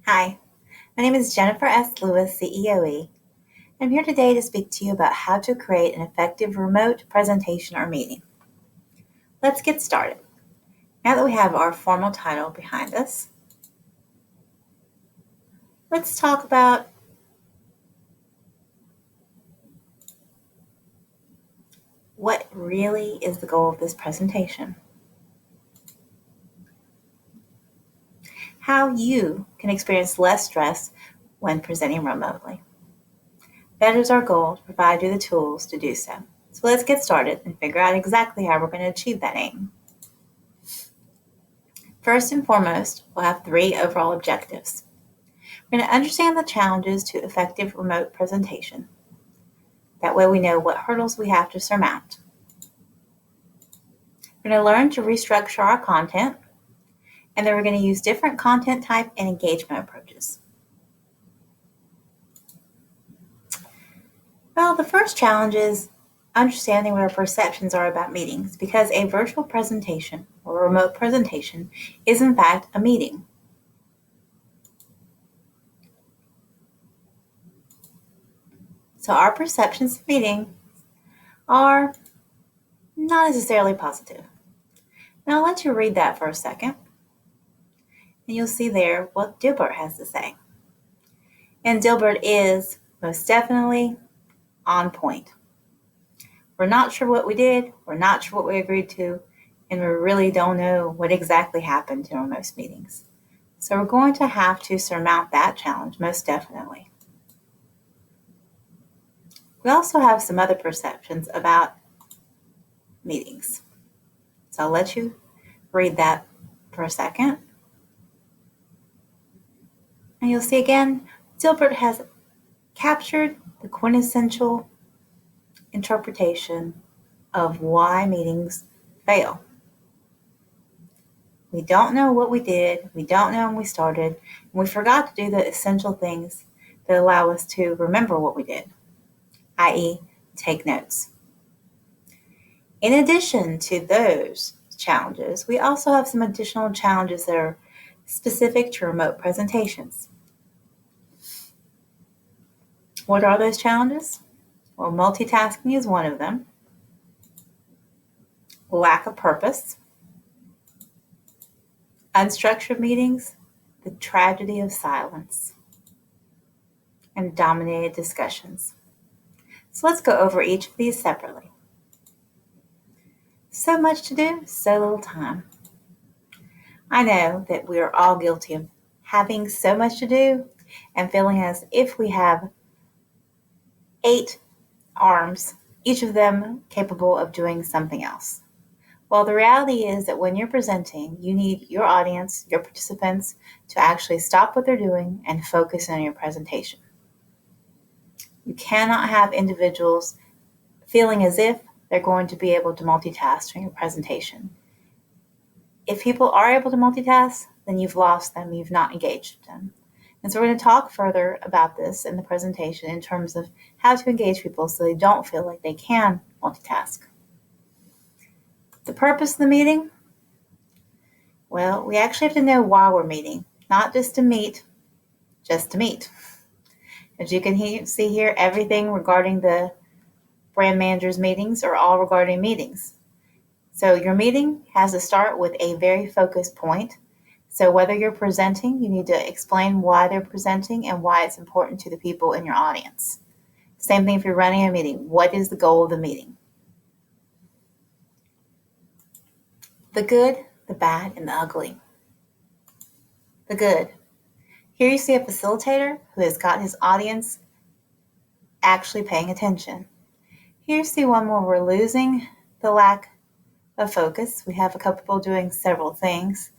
Hi, my name is Jennifer S. Lewis, CEOE. I'm here today to speak to you about how to create an effective remote presentation or meeting. Let's get started. Now that we have our formal title behind us, let's talk about what really is the goal of this presentation. How you can experience less stress when presenting remotely. That is our goal, to provide you the tools to do so. So let's get started and figure out exactly how we're going to achieve that aim. First and foremost, we'll have 3 overall objectives. We're going to understand the challenges to effective remote presentation. That way we know what hurdles we have to surmount. We're going to learn to restructure our content, and then we're going to use different content type and engagement approaches. Well, the first challenge is understanding what our perceptions are about meetings, because a virtual presentation or a remote presentation is in fact a meeting. So our perceptions of meeting are not necessarily positive. Now I'll let you read that for a second, and you'll see there what Dilbert has to say. And Dilbert is most definitely on point. We're not sure what we did, we're not sure what we agreed to, and we really don't know what exactly happened in our most meetings. So we're going to have to surmount that challenge, most definitely. We also have some other perceptions about meetings. So I'll let you read that for a second. And you'll see again, Dilbert has captured the quintessential interpretation of why meetings fail. We don't know what we did, we don't know when we started, and we forgot to do the essential things that allow us to remember what we did, i.e., take notes. In addition to those challenges, we also have some additional challenges that are specific to remote presentations. What are those challenges? Well, multitasking is one of them. Lack of purpose. Unstructured meetings, the tragedy of silence, and dominated discussions. So let's go over each of these separately. So much to do, so little time. I know that we are all guilty of having so much to do and feeling as if we have 8 arms, each of them capable of doing something else. Well, the reality is that when you're presenting, you need your audience, your participants, to actually stop what they're doing and focus on your presentation. You cannot have individuals feeling as if they're going to be able to multitask during a presentation. If people are able to multitask, then you've lost them, you've not engaged them. And so we're going to talk further about this in the presentation in terms of how to engage people so they don't feel like they can multitask. The purpose of the meeting? Well, we actually have to know why we're meeting, not just to meet, just to meet. As you can see here, everything regarding the brand manager's meetings are all regarding meetings. So your meeting has to start with a very focused point. So whether you're presenting, you need to explain why they're presenting and why it's important to the people in your audience. Same thing if you're running a meeting. What is the goal of the meeting? The good, the bad, and the ugly. The good. Here you see a facilitator who has got his audience actually paying attention. Here you see one where we're losing the lack of focus. We have a couple people doing several things.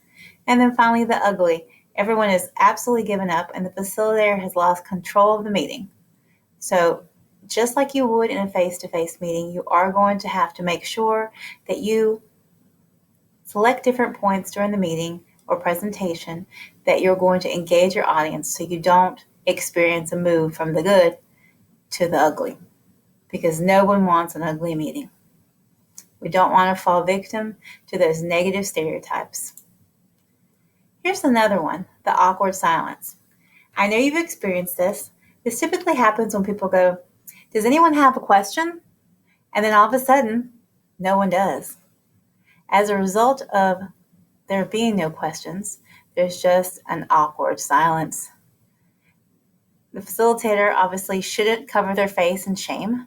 And then finally, the ugly. Everyone is absolutely given up and the facilitator has lost control of the meeting. So just like you would in a face-to-face meeting, you are going to have to make sure that you select different points during the meeting or presentation that you're going to engage your audience so you don't experience a move from the good to the ugly, because no one wants an ugly meeting. We don't want to fall victim to those negative stereotypes. Here's another one, the awkward silence. I know you've experienced this. This typically happens when people go, "Does anyone have a question?" And then all of a sudden, no one does. As a result of there being no questions, there's just an awkward silence. The facilitator obviously shouldn't cover their face in shame.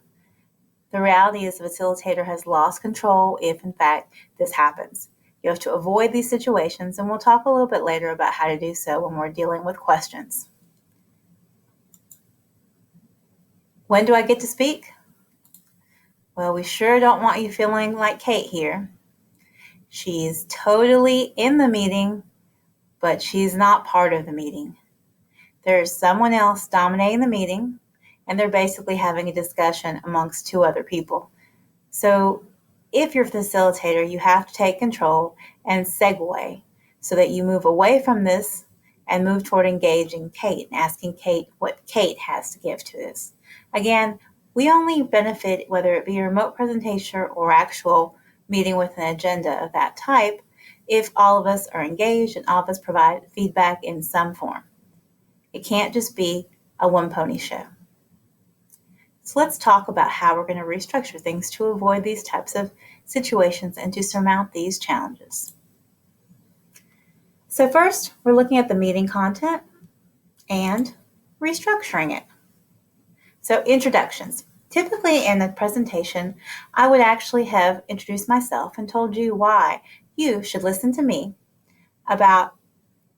The reality is the facilitator has lost control if, in fact, this happens. You have to avoid these situations, and we'll talk a little bit later about how to do so when we're dealing with questions. When do I get to speak? Well, we sure don't want you feeling like Kate here. She's totally in the meeting, but she's not part of the meeting. There's someone else dominating the meeting, and they're basically having a discussion amongst two other people. So if you're a facilitator, you have to take control and segue so that you move away from this and move toward engaging Kate and asking Kate what Kate has to give to this. Again, we only benefit, whether it be a remote presentation or actual meeting with an agenda of that type, if all of us are engaged and all of us provide feedback in some form. It can't just be a one-pony show. So let's talk about how we're going to restructure things to avoid these types of situations and to surmount these challenges. So first, we're looking at the meeting content and restructuring it. So introductions. Typically in the presentation, I would actually have introduced myself and told you why you should listen to me about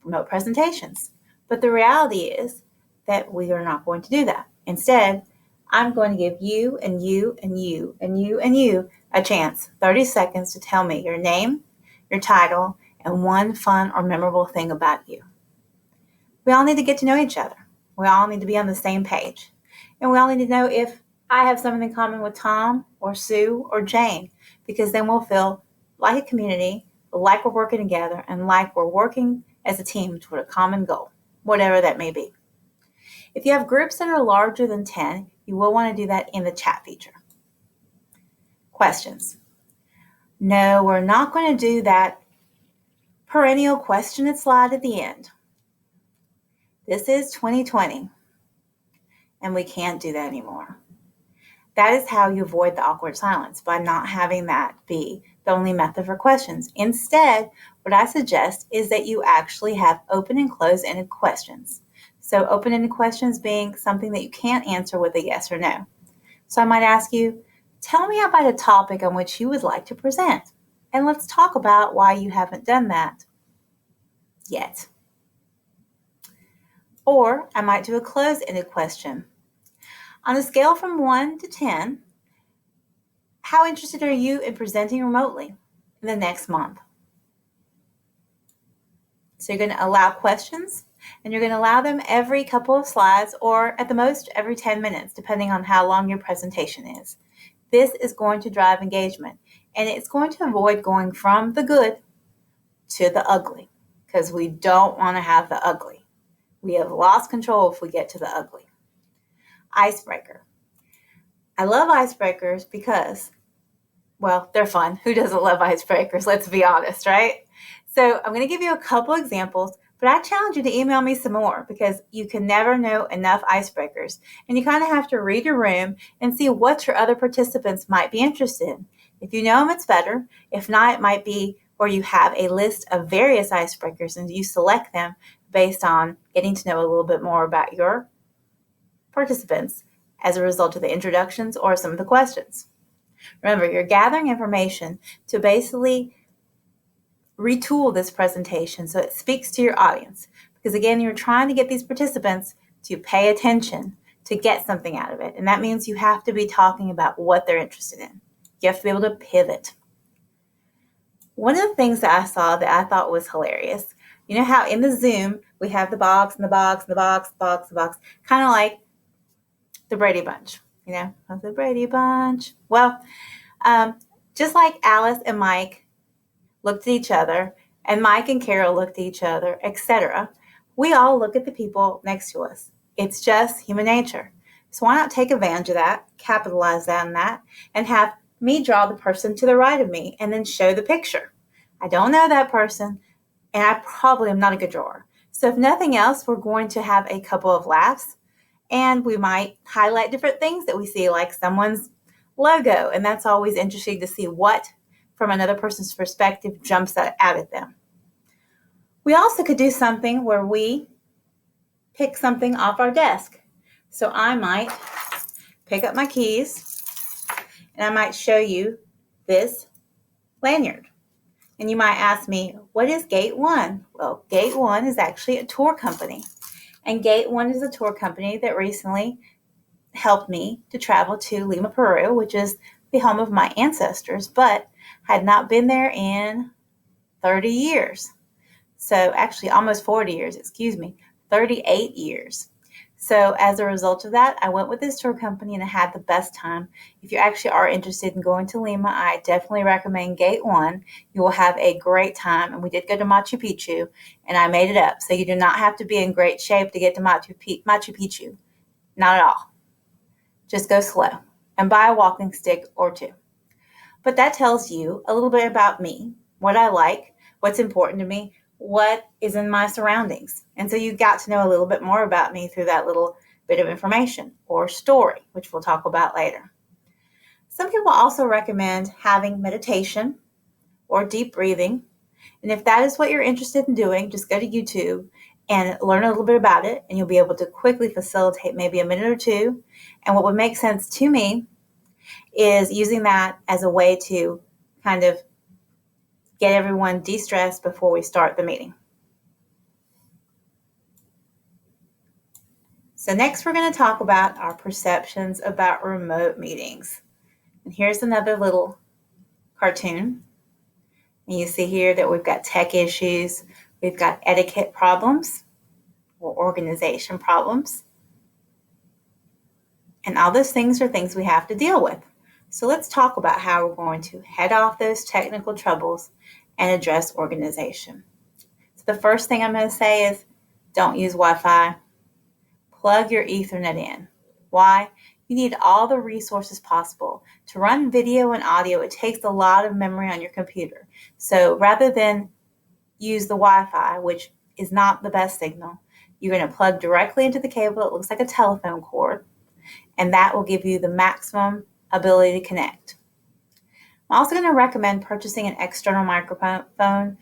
remote presentations. But the reality is that we are not going to do that. Instead, I'm going to give you and you and you and you and you a chance, 30 seconds, to tell me your name, your title, and one fun or memorable thing about you. We all need to get to know each other. We all need to be on the same page. And we all need to know if I have something in common with Tom or Sue or Jane, because then we'll feel like a community, like we're working together, and like we're working as a team toward a common goal, whatever that may be. If you have groups that are larger than 10, you will want to do that in the chat feature. Questions. No, we're not going to do that perennial question and slide at the end. This is 2020, and we can't do that anymore. That is how you avoid the awkward silence, by not having that be the only method for questions. Instead, what I suggest is that you actually have open and closed-ended questions. So open-ended questions being something that you can't answer with a yes or no. So I might ask you, tell me about a topic on which you would like to present, and let's talk about why you haven't done that yet. Or I might do a closed-ended question. On a scale from 1 to 10, how interested are you in presenting remotely in the next month? So you're going to allow questions, and you're going to allow them every couple of slides, or at the most every 10 minutes, depending on how long your presentation is. This is going to drive engagement, and it's going to avoid going from the good to the ugly, because we don't want to have the ugly. We have lost control if we get to the ugly. Icebreaker. I love icebreakers because, well, they're fun. Who doesn't love icebreakers? Let's be honest, right? So I'm going to give you a couple examples, but I challenge you to email me some more, because you can never know enough icebreakers. And you kind of have to read your room and see what your other participants might be interested in. If you know them, it's better. If not, it might be where you have a list of various icebreakers and you select them based on getting to know a little bit more about your participants as a result of the introductions or some of the questions. Remember, you're gathering information to basically retool this presentation so it speaks to your audience. Because again, you're trying to get these participants to pay attention, to get something out of it. And that means you have to be talking about what they're interested in. You have to be able to pivot. One of the things that I saw that I thought was hilarious, you know how in the Zoom we have the box and the box and the box, kind of like the Brady Bunch, the Brady Bunch. Well, just like Alice and Mike looked at each other, and Mike and Carol looked at each other, etc., we all look at the people next to us. It's just human nature. So why not take advantage of that, capitalize on that, and have me draw the person to the right of me and then show the picture. I don't know that person, and I probably am not a good drawer. So if nothing else, we're going to have a couple of laughs, and we might highlight different things that we see, like someone's logo, and that's always interesting to see what, from another person's perspective, jumps out at them. We also could do something where we pick something off our desk. So I might pick up my keys, and I might show you this lanyard. And you might ask me, what is Gate One? Well, Gate One is actually a tour company. And Gate One is a tour company that recently helped me to travel to Lima, Peru, which is the home of my ancestors, but had not been there in 30 years. So actually almost 40 years, 38 years. So as a result of that, I went with this tour company and I had the best time. If you actually are interested in going to Lima, I definitely recommend Gate One. You will have a great time. And we did go to Machu Picchu, and I made it up. So you do not have to be in great shape to get to Machu Picchu. Not at all. Just go slow and buy a walking stick or two. But that tells you a little bit about me, what I like, what's important to me, what is in my surroundings. And so you got to know a little bit more about me through that little bit of information or story, which we'll talk about later. Some people also recommend having meditation or deep breathing. And if that is what you're interested in doing, just go to YouTube and learn a little bit about it, and you'll be able to quickly facilitate maybe a minute or two. And what would make sense to me is using that as a way to kind of get everyone de-stressed before we start the meeting. So next we're going to talk about our perceptions about remote meetings. And here's another little cartoon. And you see here that we've got tech issues, we've got etiquette problems or organization problems. And all those things are things we have to deal with. So let's talk about how we're going to head off those technical troubles and address organization. So the first thing I'm going to say is don't use Wi-Fi. Plug your Ethernet in. Why? You need all the resources possible. To run video and audio, it takes a lot of memory on your computer. So rather than use the Wi-Fi, which is not the best signal, you're going to plug directly into the cable. It looks like a telephone cord, and that will give you the maximum ability to connect. I'm also going to recommend purchasing an external microphone.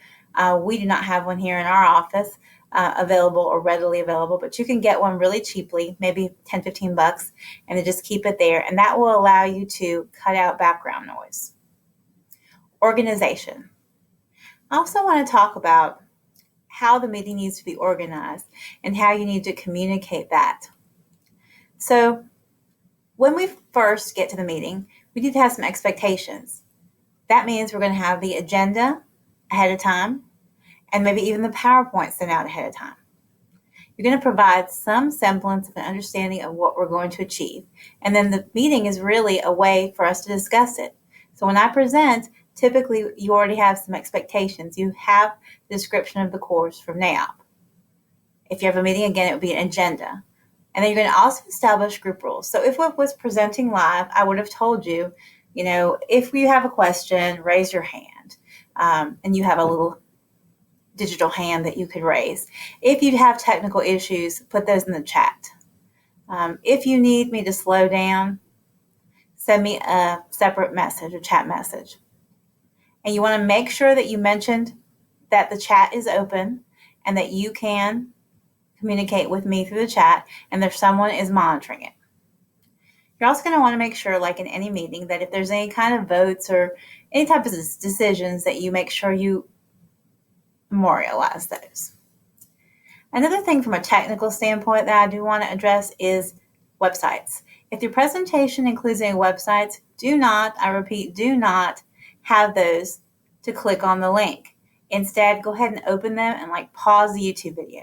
We do not have one here in our office available or readily available, but you can get one really cheaply, maybe $10-15, and then just keep it there. And that will allow you to cut out background noise. Organization. I also want to talk about how the meeting needs to be organized and how you need to communicate that. So when we first get to the meeting, we need to have some expectations. That means we're going to have the agenda ahead of time and maybe even the PowerPoint sent out ahead of time. You're going to provide some semblance of an understanding of what we're going to achieve. And then the meeting is really a way for us to discuss it. So when I present, typically you already have some expectations. You have the description of the course from NAIOP. If you have a meeting, again, it would be an agenda. And then you're going to also establish group rules. So if I was presenting live, I would have told you, if you have a question, raise your hand. And you have a little digital hand that you could raise. If you have technical issues, put those in the chat. If you need me to slow down, send me a separate message, a chat message. And you want to make sure that you mentioned that the chat is open and that you can communicate with me through the chat and that someone is monitoring it. You're also going to want to make sure, like in any meeting, that if there's any kind of votes or any type of decisions, that you make sure you memorialize those. Another thing from a technical standpoint that I do want to address is websites. If your presentation includes any websites, do not have those to click on the link. Instead, go ahead and open them and pause the YouTube video.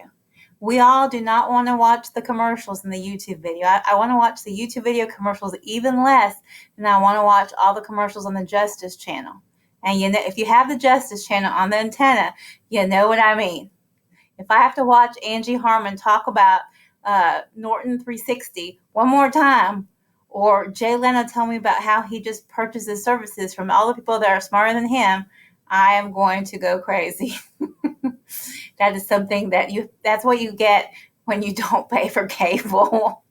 We all do not want to watch the commercials in the YouTube video. I want to watch the YouTube video commercials even less than I want to watch all the commercials on the Justice Channel. And if you have the Justice Channel on the antenna, you know what I mean. If I have to watch Angie Harmon talk about Norton 360 one more time, or Jay Leno tell me about how he just purchases services from all the people that are smarter than him, I am going to go crazy. That is something that's what you get when you don't pay for cable.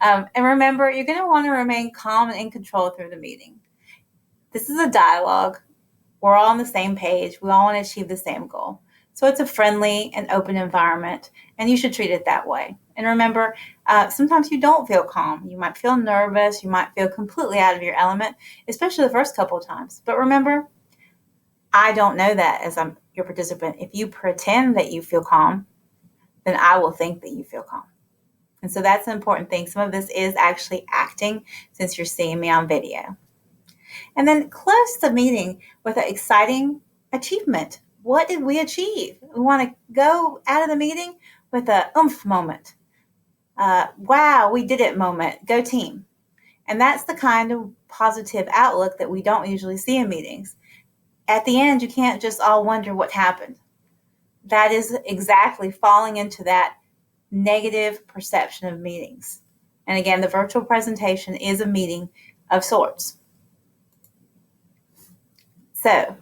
And remember, you're going to want to remain calm and in control through the meeting. This is a dialogue. We're all on the same page. We all want to achieve the same goal. So it's a friendly and open environment, and you should treat it that way. And remember, sometimes you don't feel calm. You might feel nervous. You might feel completely out of your element, especially the first couple of times. But remember, I don't know that as I'm your participant. If you pretend that you feel calm, then I will think that you feel calm. And so that's an important thing. Some of this is actually acting since you're seeing me on video. And then close the meeting with an exciting achievement. What did we achieve? We want to go out of the meeting with a oomph moment. Wow, we did it moment. Go team. And that's the kind of positive outlook that we don't usually see in meetings. At the end, you can't just all wonder what happened. That is exactly falling into that negative perception of meetings. And again, the virtual presentation is a meeting of sorts. So,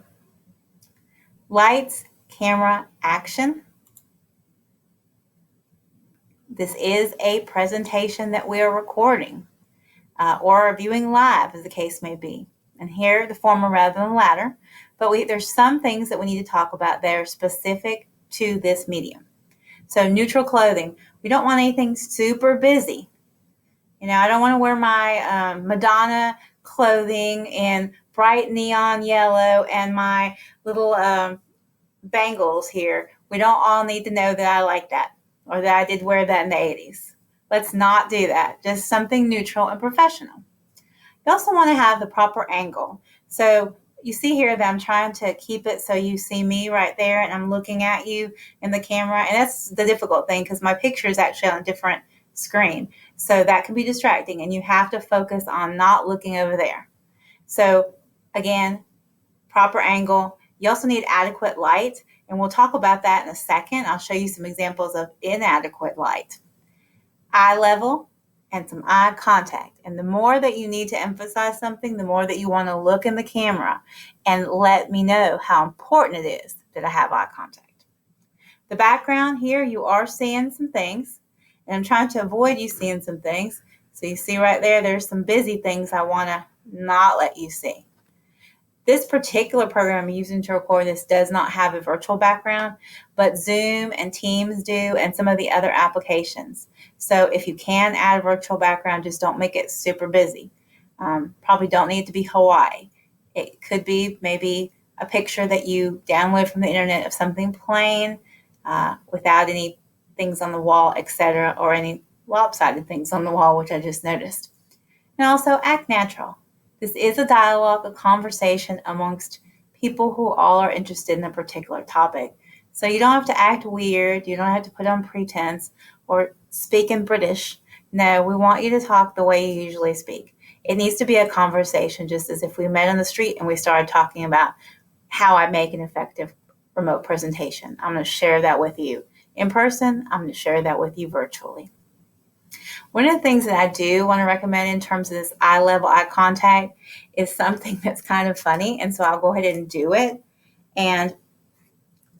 lights, camera, action. This is a presentation that we are recording or viewing live, as the case may be. And here, the former rather than the latter. But there's some things that we need to talk about that are specific to this medium. So neutral clothing. We don't want anything super busy. I don't want to wear my Madonna clothing in bright neon yellow and my little bangles here. We don't all need to know that I like that or that I did wear that in the 80s. Let's not do that. Just something neutral and professional. You also want to have the proper angle. So you see here that I'm trying to keep it so you see me right there and I'm looking at you in the camera. And that's the difficult thing because my picture is actually on a different screen. So that can be distracting and you have to focus on not looking over there. So again, proper angle. You also need adequate light. And we'll talk about that in a second. I'll show you some examples of inadequate light. Eye level and some eye contact. And the more that you need to emphasize something, the more that you want to look in the camera and let me know how important it is that I have eye contact. The background here, you are seeing some things, and I'm trying to avoid you seeing some things. So you see right there, there's some busy things I want to not let you see. This particular program I'm using to record this does not have a virtual background, but Zoom and Teams do, and some of the other applications. So if you can add a virtual background, just don't make it super busy. Probably don't need to be Hawaii. It could be maybe a picture that you download from the internet of something plain without any things on the wall, etc., or any lopsided things on the wall, which I just noticed. And also act natural. This is a dialogue, a conversation amongst people who all are interested in a particular topic. So you don't have to act weird. You don't have to put on pretense or speak in British. No, we want you to talk the way you usually speak. It needs to be a conversation, just as if we met on the street and we started talking about how I make an effective remote presentation. I'm going to share that with you in person. I'm going to share that with you virtually. One of the things that I do want to recommend in terms of this eye level eye contact is something that's kind of funny. And so I'll go ahead and do it. And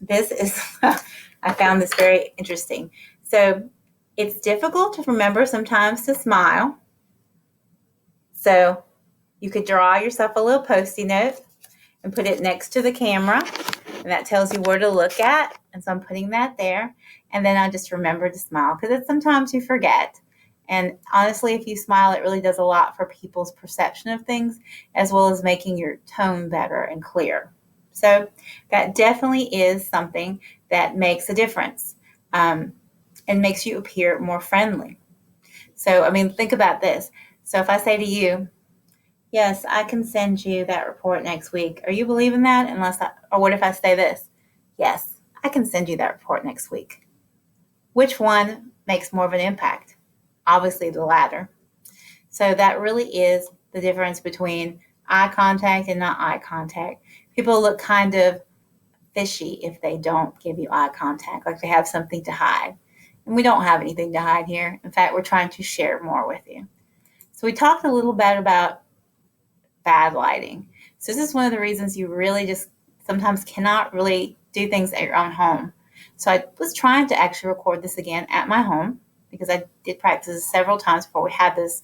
this is, I found this very interesting. So it's difficult to remember sometimes to smile. So you could draw yourself a little Post-it note and put it next to the camera. And that tells you where to look at. And so I'm putting that there. And then I just remember to smile because sometimes you forget. And honestly, if you smile, it really does a lot for people's perception of things, as well as making your tone better and clear. So that definitely is something that makes a difference and makes you appear more friendly. So, think about this. So if I say to you, yes, I can send you that report next week. Are you believing that? Or what if I say this? Yes, I can send you that report next week. Which one makes more of an impact? Obviously the latter. So that really is the difference between eye contact and not eye contact. People look kind of fishy if they don't give you eye contact, like they have something to hide. And we don't have anything to hide here. In fact, we're trying to share more with you. So we talked a little bit about bad lighting. So this is one of the reasons you really just sometimes cannot really do things at your own home. So I was trying to actually record this again at my home because I did practice several times before we had this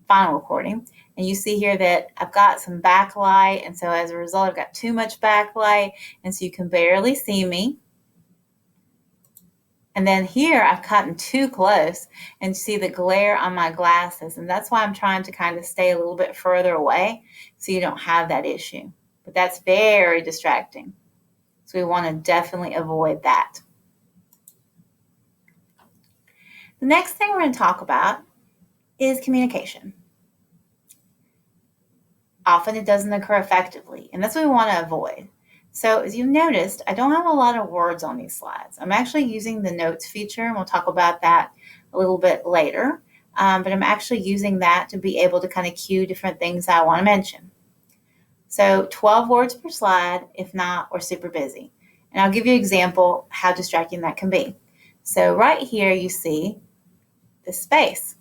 final recording. And you see here that I've got some backlight, and so as a result I've got too much backlight, and so you can barely see me. And then here I've gotten too close and see the glare on my glasses, and that's why I'm trying to kind of stay a little bit further away so you don't have that issue. But that's very distracting, so we want to definitely avoid that. The next thing we're going to talk about is communication. Often it doesn't occur effectively, and that's what we want to avoid. So as you've noticed, I don't have a lot of words on these slides. I'm actually using the notes feature, and we'll talk about that a little bit later. But I'm actually using that to be able to kind of cue different things I want to mention. So 12 words per slide, if not, we're super busy. And I'll give you an example how distracting that can be. So right here you see this space.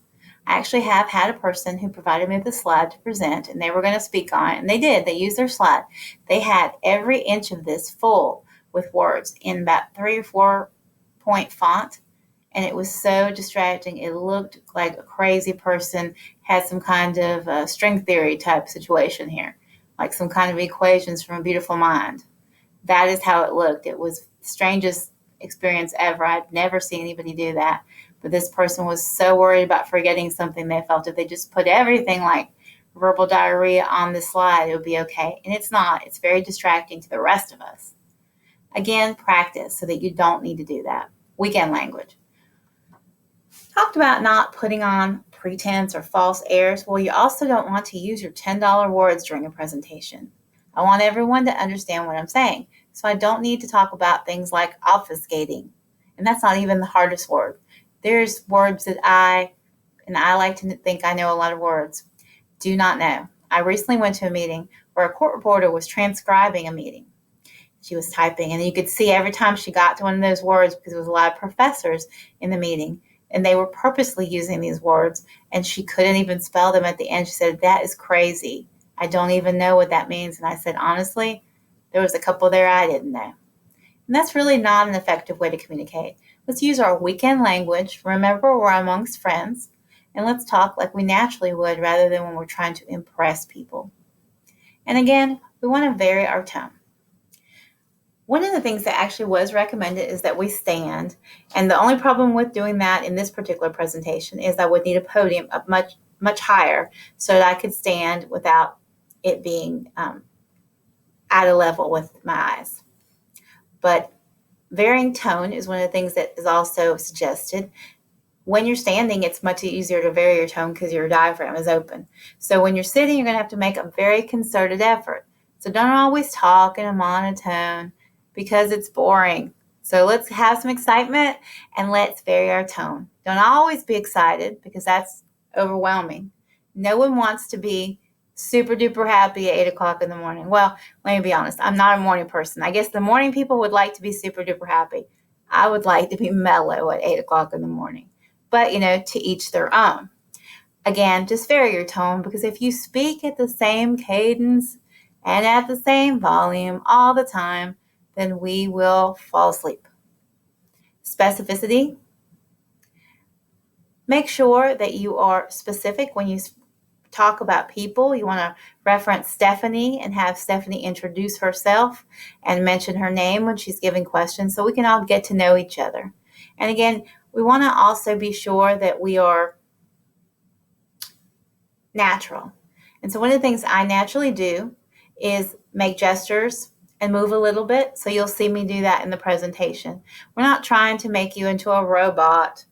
I actually have had a person who provided me with a slide to present, and they were going to speak on it, and they did. They used their slide. They had every inch of this full with words in about 3 or 4 point font, and it was so distracting. It looked like a crazy person had some kind of string theory type situation here, like some kind of equations from a beautiful mind. That is how it looked. It was the strangest experience ever. I'd never seen anybody do that. But this person was so worried about forgetting something, they felt if they just put everything like verbal diarrhea on the slide, it would be okay. And it's not. It's very distracting to the rest of us. Again, practice so that you don't need to do that. Weekend language. Talked about not putting on pretense or false airs. Well, you also don't want to use your $10 words during a presentation. I want everyone to understand what I'm saying. So I don't need to talk about things like obfuscating. And that's not even the hardest word. There's words that I like to think I know a lot of words, do not know. I recently went to a meeting where a court reporter was transcribing a meeting. She was typing, and you could see every time she got to one of those words, because there was a lot of professors in the meeting, and they were purposely using these words, and she couldn't even spell them at the end. She said, "That is crazy. I don't even know what that means." And I said, honestly, there was a couple there I didn't know. And that's really not an effective way to communicate. Let's use our weekend language. Remember, we're amongst friends, and let's talk like we naturally would rather than when we're trying to impress people. And again, we want to vary our tone. One of the things that actually was recommended is that we stand, and the only problem with doing that in this particular presentation is I would need a podium up much higher so that I could stand without it being at a level with my eyes. But varying tone is one of the things that is also suggested. When you're standing, it's much easier to vary your tone because your diaphragm is open. So when you're sitting, you're going to have to make a very concerted effort. So don't always talk in a monotone because it's boring. So let's have some excitement and let's vary our tone. Don't always be excited because that's overwhelming. No one wants to be super duper happy at 8 o'clock in the morning. Well, let me be honest. I'm not a morning person. I guess the morning people would like to be super duper happy. I would like to be mellow at 8 o'clock in the morning. But, to each their own. Again, just vary your tone, because if you speak at the same cadence and at the same volume all the time, then we will fall asleep. Specificity. Make sure that you are specific when you talk about people. You want to reference Stephanie and have Stephanie introduce herself and mention her name when she's giving questions so we can all get to know each other. And again, we want to also be sure that we are natural. And so one of the things I naturally do is make gestures and move a little bit. So you'll see me do that in the presentation. We're not trying to make you into a robot,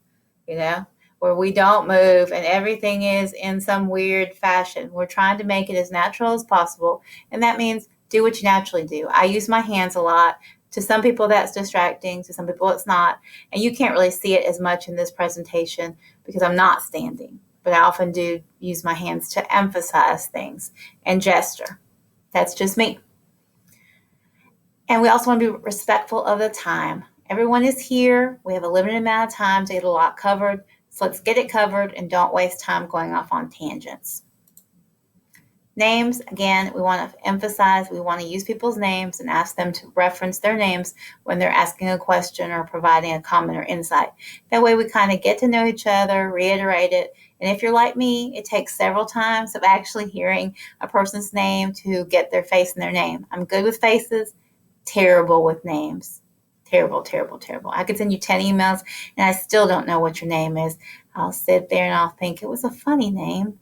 where we don't move and everything is in some weird fashion. We're trying to make it as natural as possible. And that means do what you naturally do. I use my hands a lot. To some people that's distracting, to some people it's not. And you can't really see it as much in this presentation because I'm not standing. But I often do use my hands to emphasize things and gesture. That's just me. And we also want to be respectful of the time. Everyone is here. We have a limited amount of time to get a lot covered. So let's get it covered and don't waste time going off on tangents. Names, again, we want to emphasize, we want to use people's names and ask them to reference their names when they're asking a question or providing a comment or insight. That way we kind of get to know each other, reiterate it. And if you're like me, it takes several times of actually hearing a person's name to get their face and their name. I'm good with faces, terrible with names. Terrible, terrible, terrible. I could send you 10 emails and I still don't know what your name is. I'll sit there and I'll think it was a funny name,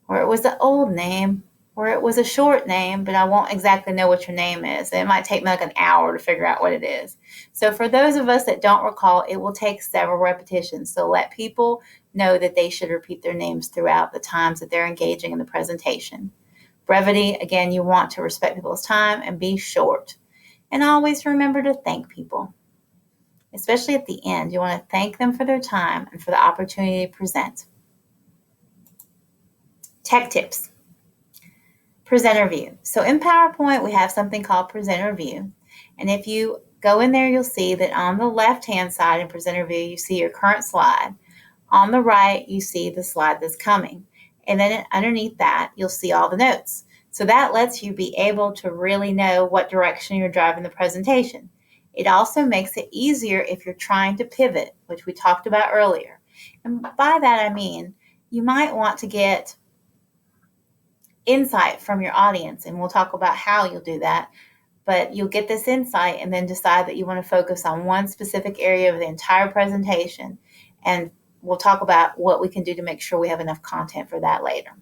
or it was an old name, or it was a short name, but I won't exactly know what your name is. And it might take me like an hour to figure out what it is. So for those of us that don't recall, it will take several repetitions. So let people know that they should repeat their names throughout the times that they're engaging in the presentation. Brevity, again, you want to respect people's time and be short. And always remember to thank people, especially at the end. You want to thank them for their time and for the opportunity to present. Tech tips. Presenter view. So in PowerPoint, we have something called presenter view. And if you go in there, you'll see that on the left-hand side in presenter view, you see your current slide. On the right, you see the slide that's coming. And then underneath that, you'll see all the notes. So that lets you be able to really know what direction you're driving the presentation. It also makes it easier if you're trying to pivot, which we talked about earlier. And by that, I mean, you might want to get insight from your audience, and we'll talk about how you'll do that. But you'll get this insight and then decide that you want to focus on one specific area of the entire presentation. And we'll talk about what we can do to make sure we have enough content for that later.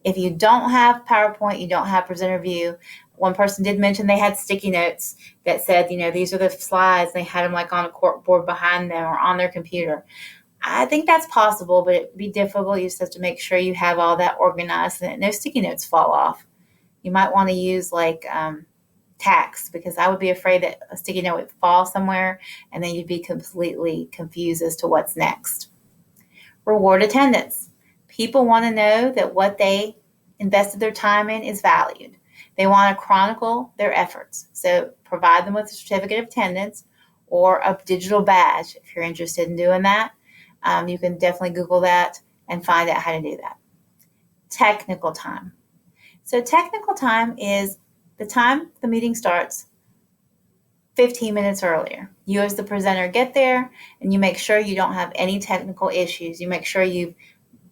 If you don't have PowerPoint, you don't have presenter view, one person did mention they had sticky notes that said, these are the slides. They had them like on a corkboard behind them or on their computer. I think that's possible, but it'd be difficult. You just have to make sure you have all that organized and no sticky notes fall off. You might want to use like tacks, because I would be afraid that a sticky note would fall somewhere and then you'd be completely confused as to what's next. Reward attendance. People want to know that what they invested their time in is valued. They want to chronicle their efforts. So provide them with a certificate of attendance or a digital badge if you're interested in doing that. You can definitely Google that and find out how to do that. Technical time. So technical time is the time the meeting starts 15 minutes earlier. You as the presenter get there and you make sure you don't have any technical issues. You make sure you've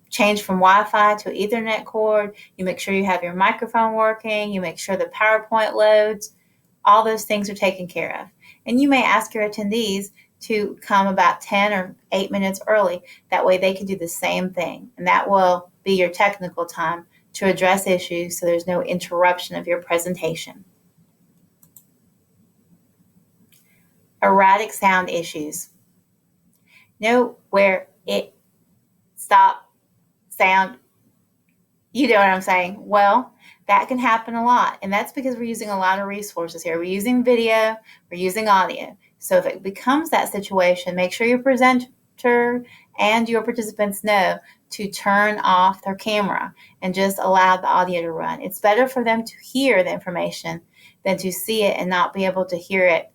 changed from Wi-Fi to Ethernet cord. You make sure you have your microphone working. You make sure the PowerPoint loads. All those things are taken care of. And you may ask your attendees to come about 10 or 8 minutes early. That way they can do the same thing. And that will be your technical time to address issues so there's no interruption of your presentation. Erratic sound issues. Know where it stop, sound. You know what I'm saying? Well, that can happen a lot. And that's because we're using a lot of resources here. We're using video, we're using audio. So if it becomes that situation, make sure your presenter and your participants know to turn off their camera and just allow the audio to run. It's better for them to hear the information than to see it and not be able to hear it,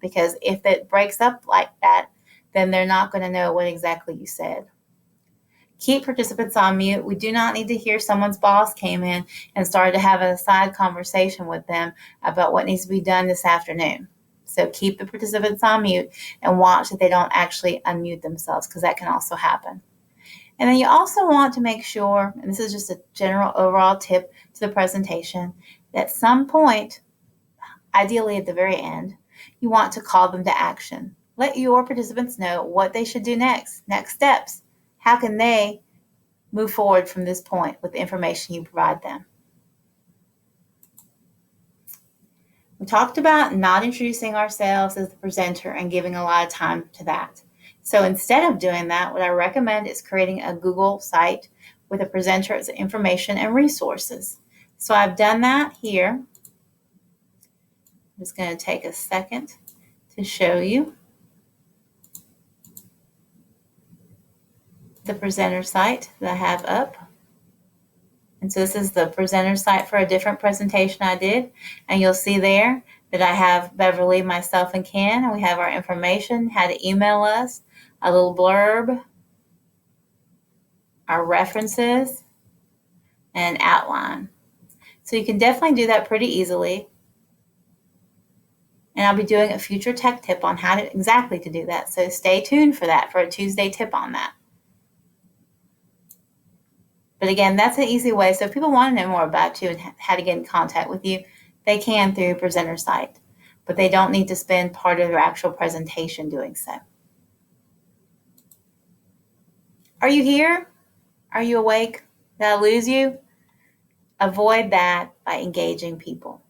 because if it breaks up like that, then they're not going to know what exactly you said. Keep participants on mute. We do not need to hear someone's boss came in and started to have a side conversation with them about what needs to be done this afternoon. So keep the participants on mute and watch that they don't actually unmute themselves, because that can also happen. And then you also want to make sure, and this is just a general overall tip to the presentation, that at some point, ideally at the very end, you want to call them to action. Let your participants know what they should do next steps. How can they move forward from this point with the information you provide them? We talked about not introducing ourselves as the presenter and giving a lot of time to that. So instead of doing that, what I recommend is creating a Google site with a presenter's information and resources. So I've done that here. I'm just going to take a second to show you the presenter site that I have up. And so this is the presenter site for a different presentation I did. And you'll see there that I have Beverly, myself, and Ken, and we have our information, how to email us, a little blurb, our references, and an outline. So you can definitely do that pretty easily. And I'll be doing a future tech tip on how to exactly to do that. So stay tuned for that, for a Tuesday tip on that. But again, that's an easy way. So if people want to know more about you and how to get in contact with you, they can through Presenter Site, but they don't need to spend part of their actual presentation doing so. Are you here? Are you awake? Did I lose you? Avoid that by engaging people.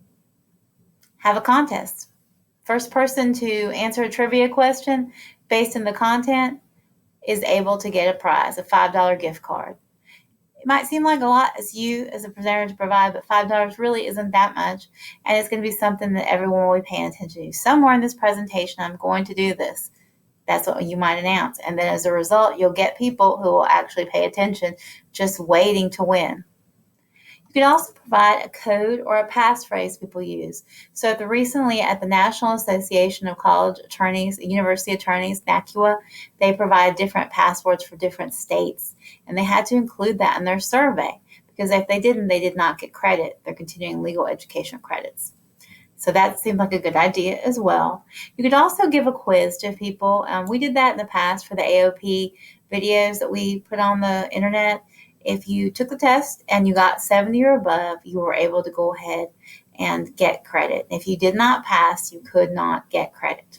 Have a contest. First person to answer a trivia question based on the content is able to get a prize, a $5 gift card. It might seem like a lot as you as a presenter to provide, but $5 really isn't that much, and it's going to be something that everyone will be paying attention to. Somewhere in this presentation, I'm going to do this. That's what you might announce. And then as a result, you'll get people who will actually pay attention, just waiting to win. You can also provide a code or a passphrase people use. So recently at the National Association of College Attorneys, University Attorneys, NACUA, they provide different passwords for different states. And they had to include that in their survey because if they didn't, they did not get credit, their continuing legal education credits. So that seemed like a good idea as well. You could also give a quiz to people. We did that in the past for the AOP videos that we put on the internet. If you took the test and you got 70 or above, you were able to go ahead and get credit. If you did not pass, you could not get credit.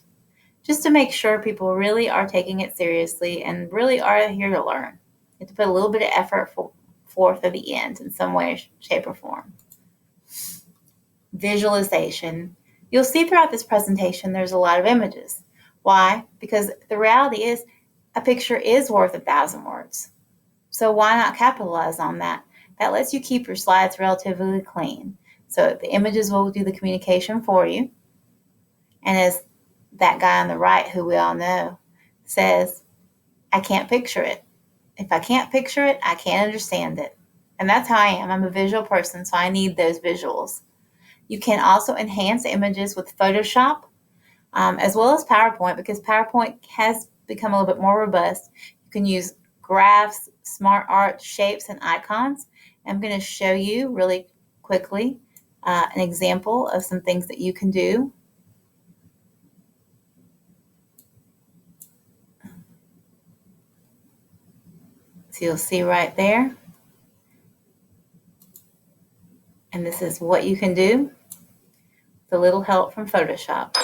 Just to make sure people really are taking it seriously and really are here to learn. You have to put a little bit of effort forth at the end in some way, shape, or form. Visualization. You'll see throughout this presentation there's a lot of images. Why? Because the reality is a picture is worth 1,000 words. So why not capitalize on that? That lets you keep your slides relatively clean. So the images will do the communication for you. And as that guy on the right, who we all know, says, I can't picture it. If I can't picture it, I can't understand it. And that's how I am. I'm a visual person, so I need those visuals. You can also enhance images with Photoshop, as well as PowerPoint, because PowerPoint has become a little bit more robust. You can use graphs, smart art, shapes, and icons. I'm going to show you really quickly an example of some things that you can do. So you'll see right there. And this is what you can do with a little help from Photoshop.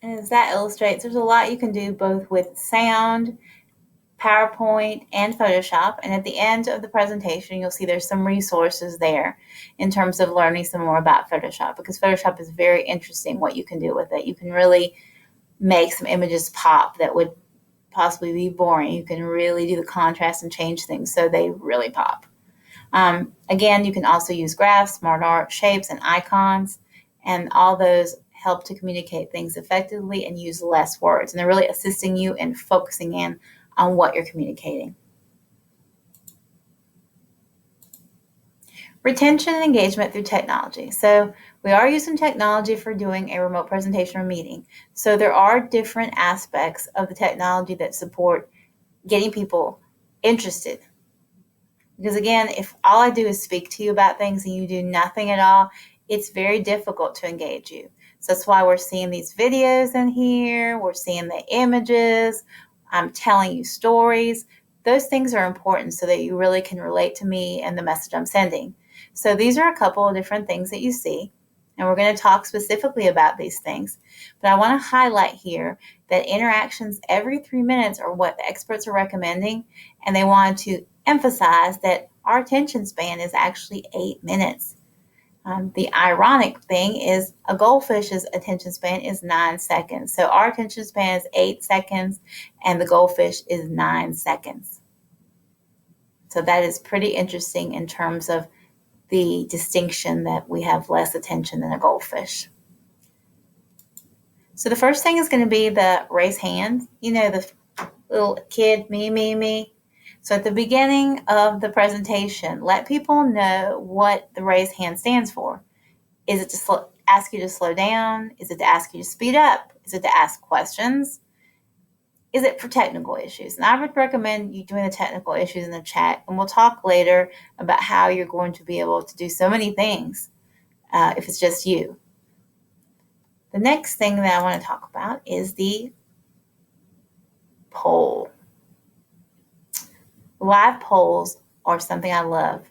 And as that illustrates, there's a lot you can do both with sound, PowerPoint, and Photoshop. And at the end of the presentation, you'll see there's some resources there in terms of learning some more about Photoshop, because Photoshop is very interesting what you can do with it. You can really make some images pop that would possibly be boring. You can really do the contrast and change things so they really pop. Again, you can also use graphs, smart art, shapes, and icons, and all those help to communicate things effectively and use less words. And they're really assisting you in focusing in on what you're communicating. Retention and engagement through technology. So we are using technology for doing a remote presentation or meeting. So there are different aspects of the technology that support getting people interested. Because again, if all I do is speak to you about things and you do nothing at all, it's very difficult to engage you. So that's why we're seeing these videos in here. We're seeing the images. I'm telling you stories. Those things are important so that you really can relate to me and the message I'm sending. So these are a couple of different things that you see, and we're going to talk specifically about these things. But I want to highlight here that interactions every 3 minutes are what the experts are recommending, and they want to emphasize that Our attention span is actually 8 minutes. The ironic thing is a goldfish's attention span is 9 seconds. So our attention span is 8 seconds and the goldfish is 9 seconds. So that is pretty interesting in terms of the distinction that we have less attention than a goldfish. So the first thing is going to be the raise hand. You know, the little kid, me. So at the beginning of the presentation, let people know what the raise hand stands for. Is it to ask you to slow down? Is it to ask you to speed up? Is it to ask questions? Is it for technical issues? And I would recommend you doing the technical issues in the chat, and we'll talk later about how you're going to be able to do so many things if it's just you. The next thing that I want to talk about is the poll. Live polls are something I love.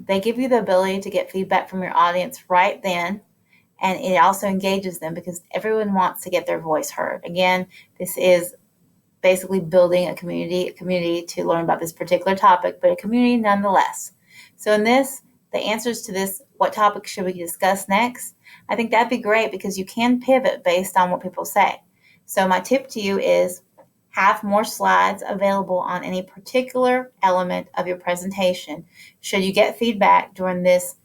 They give you the ability to get feedback from your audience right then, and it also engages them because everyone wants to get their voice heard. Again, this is basically building a community to learn about this particular topic, but a community nonetheless. So in this, the answers to this, what topic should we discuss next? I think that'd be great because you can pivot based on what people say. So my tip to you is have more slides available on any particular element of your presentation. Should you get feedback during this,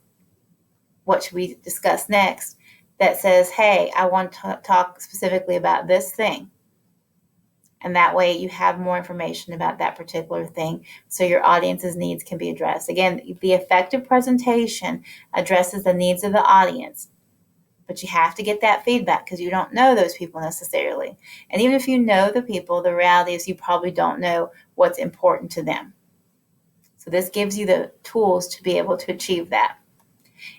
what should we discuss next, that says, hey, I want to talk specifically about this thing. And that way you have more information about that particular thing so your audience's needs can be addressed. Again, the effective presentation addresses the needs of the audience, but you have to get that feedback because you don't know those people necessarily. And even if you know the people, the reality is you probably don't know what's important to them. So this gives you the tools to be able to achieve that.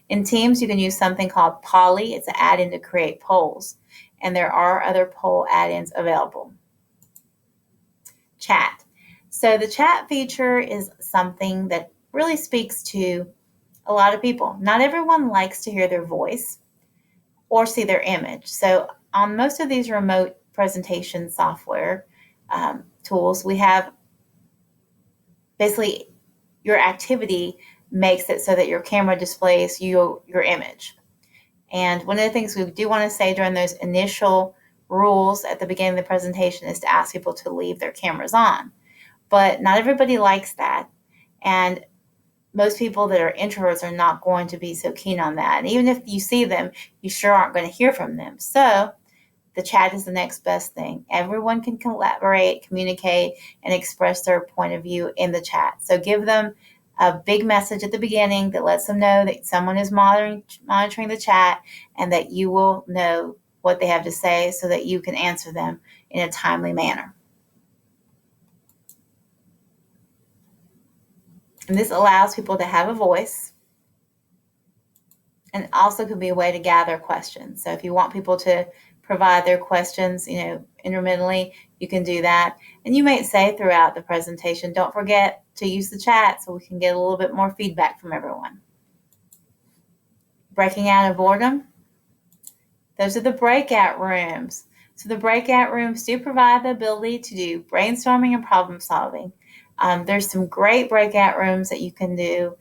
In Teams, you can use something called Polly. It's an add-in to create polls. And there are other poll add-ins available. Chat. So the chat feature is something that really speaks to a lot of people. Not everyone likes to hear their voice or see their image. So on most of these remote presentation software tools, we have basically your activity makes it so that your camera displays your image. And one of the things we do want to say during those initial rules at the beginning of the presentation is to ask people to leave their cameras on. But not everybody likes that. And most people that are introverts are not going to be so keen on that. And even if you see them, you sure aren't going to hear from them. So the chat is the next best thing. Everyone can collaborate, communicate, and express their point of view in the chat. So give them a big message at the beginning that lets them know that someone is monitoring the chat and that you will know what they have to say so that you can answer them in a timely manner. And this allows people to have a voice and also could be a way to gather questions. So if you want people to provide their questions, intermittently, you can do that. And you might say throughout the presentation, don't forget to use the chat so we can get a little bit more feedback from everyone. Breaking out of boredom. Those are the breakout rooms. So the breakout rooms do provide the ability to do brainstorming and problem solving. There's some great breakout rooms that you can do,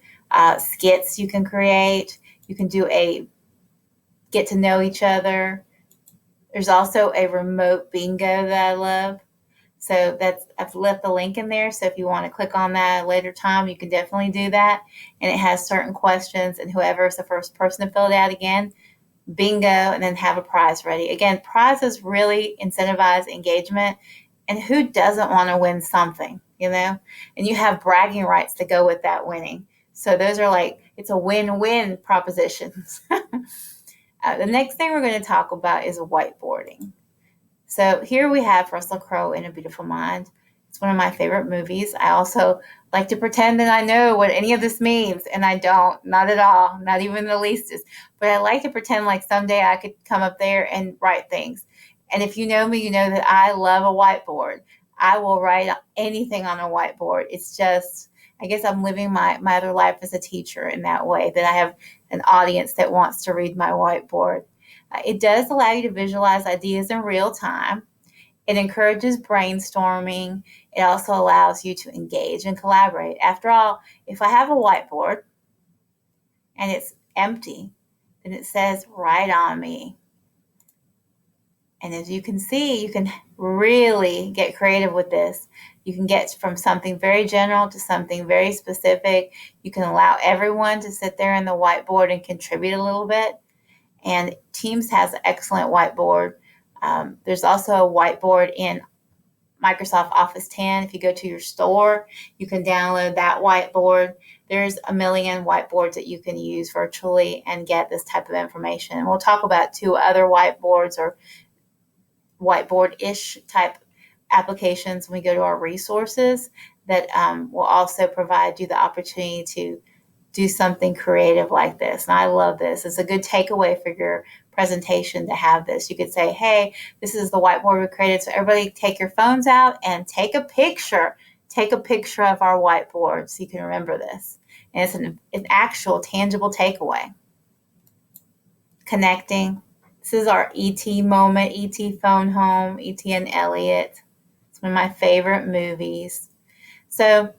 skits you can create. You can do a get to know each other. There's also a remote bingo that I love. So I've left the link in there. So if you want to click on that at a later time, you can definitely do that. And it has certain questions, and whoever is the first person to fill it out again, bingo, and then have a prize ready. Again, prizes really incentivize engagement. And who doesn't want to win something, And you have bragging rights to go with that winning. So those are it's a win-win propositions. The next thing we're going to talk about is whiteboarding. So here we have Russell Crowe in A Beautiful Mind. It's one of my favorite movies. I also like to pretend that I know what any of this means, and I don't, not at all, not even the leastest. But I like to pretend like someday I could come up there and write things. And if you know me, you know that I love a whiteboard. I will write anything on a whiteboard. It's just, I guess I'm living my other life as a teacher in that way, that I have an audience that wants to read my whiteboard. It does allow you to visualize ideas in real time. It encourages brainstorming. It also allows you to engage and collaborate. After all, if I have a whiteboard and it's empty, then it says write on me. And as you can see, you can really get creative with this. You can get from something very general to something very specific. You can allow everyone to sit there in the whiteboard and contribute a little bit. And Teams has an excellent whiteboard. There's also a whiteboard in Microsoft Office 10. If you go to your store, you can download that whiteboard. There's a million whiteboards that you can use virtually and get this type of information. And we'll talk about 2 other whiteboards or whiteboard-ish type applications when we go to our resources that will also provide you the opportunity to do something creative like this. And I love this. It's a good takeaway for your presentation to have this. You could say, hey, this is the whiteboard we created. So everybody take your phones out and take a picture. Take a picture of our whiteboard so you can remember this. And it's an actual tangible takeaway. Connecting. This is our E.T. moment, E.T. phone home, E.T. and Elliot. It's one of my favorite movies. So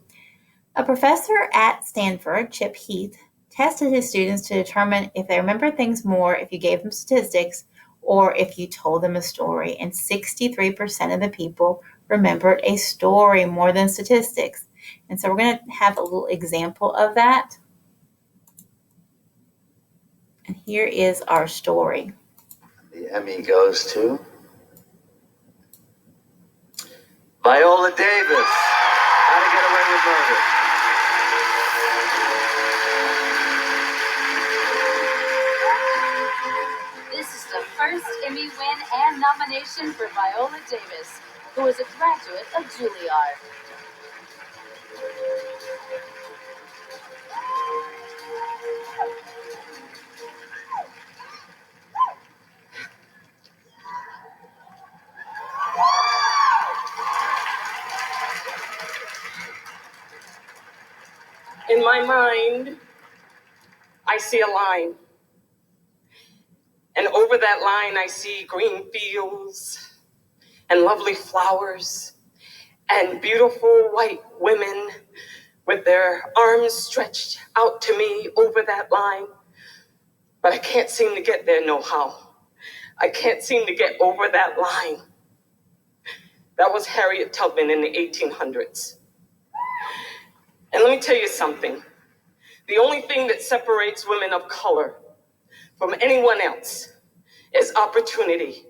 a professor at Stanford, Chip Heath, tested his students to determine if they remember things more if you gave them statistics or if you told them a story. And 63% of the people remembered a story more than statistics. And so we're going to have a little example of that. And here is our story. The Emmy goes to Viola Davis. How to Get Away with Murder. This is the first Emmy win and nomination for Viola Davis, who is a graduate of Juilliard. In my mind, I see a line. And over that line, I see green fields and lovely flowers and beautiful white women with their arms stretched out to me over that line. But I can't seem to get there no how. I can't seem to get over that line. That was Harriet Tubman in the 1800s. And let me tell you something. The only thing that separates women of color from anyone else is opportunity.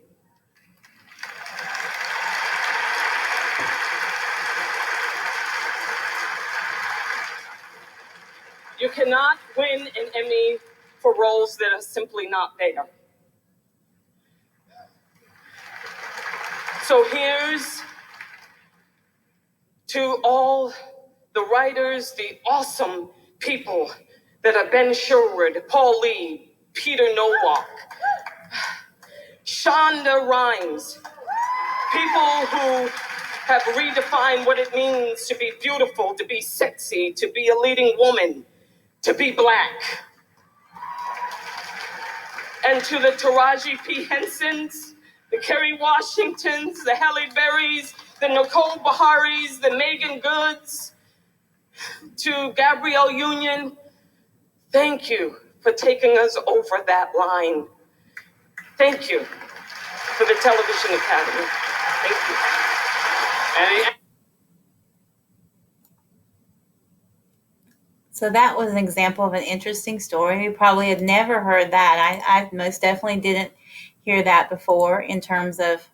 You cannot win an Emmy for roles that are simply not there. So here's to all the writers, the awesome people that are Ben Sherwood, Paul Lee, Peter Nowak, Shonda Rhimes, people who have redefined what it means to be beautiful, to be sexy, to be a leading woman, to be Black. And to the Taraji P. Hensons, the Kerry Washingtons, the Halle Berrys, the Nicole Beharies, the Megan Goods, to Gabrielle Union, thank you for taking us over that line. Thank you for the Television Academy. Thank you. So that was an example of an interesting story. You probably had never heard that. I most definitely didn't hear that before in terms of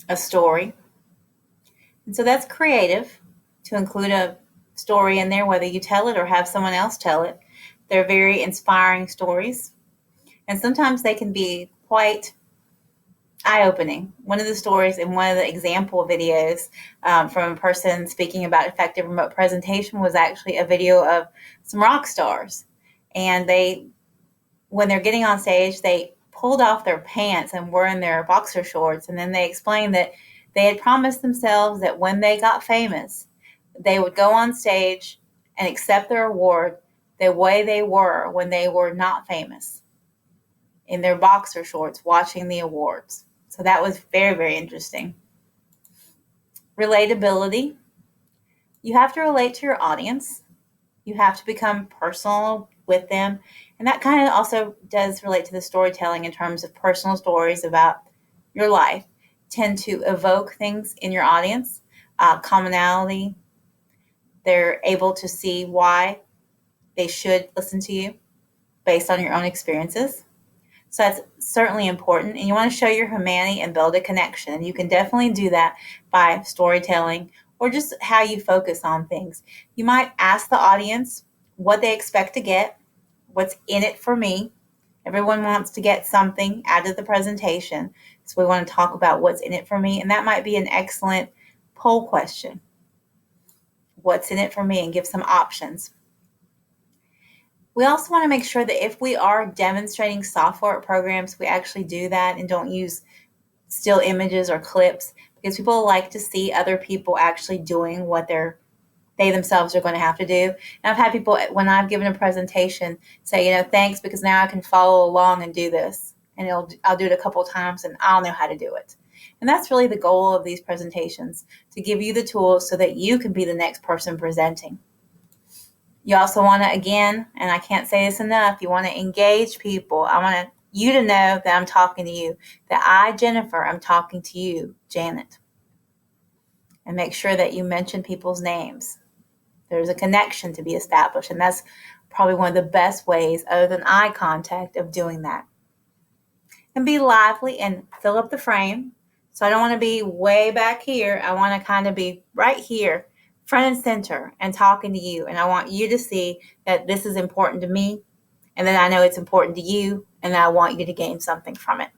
a story. And so that's creative to include a story in there, whether you tell it or have someone else tell it. They're very inspiring stories. And sometimes they can be quite eye-opening. One of the stories in one of the example videos from a person speaking about effective remote presentation was actually a video of some rock stars. And when they're getting on stage, they pulled off their pants and were in their boxer shorts. And then they explained that they had promised themselves that when they got famous, they would go on stage and accept their award the way they were when they were not famous, in their boxer shorts watching the awards. So that was very, very interesting. Relatability. You have to relate to your audience. You have to become personal with them. And that kind of also does relate to the storytelling in terms of personal stories about your life. Tend to evoke things in your audience, commonality. They're able to see why they should listen to you based on your own experiences. So that's certainly important. And you want to show your humanity and build a connection. And you can definitely do that by storytelling or just how you focus on things. You might ask the audience what they expect to get, what's in it for me. Everyone wants to get something out of the presentation. So we want to talk about what's in it for me. And that might be an excellent poll question. What's in it for me? And give some options. We also want to make sure that if we are demonstrating software or programs, we actually do that and don't use still images or clips, because people like to see other people actually doing what they themselves are going to have to do. And I've had people, when I've given a presentation, say, thanks, because now I can follow along and do this. And I'll do it a couple of times and I'll know how to do it. And that's really the goal of these presentations, to give you the tools so that you can be the next person presenting. You also want to, again, and I can't say this enough, you want to engage people. I want you to know that I'm talking to you, that I, Jennifer, I'm talking to you, Janet. And make sure that you mention people's names. There's a connection to be established, and that's probably one of the best ways, other than eye contact, of doing that. And be lively and fill up the frame. So I don't want to be way back here. I want to kind of be right here, front and center, and talking to you. And I want you to see that this is important to me, and then I know it's important to you, and I want you to gain something from it.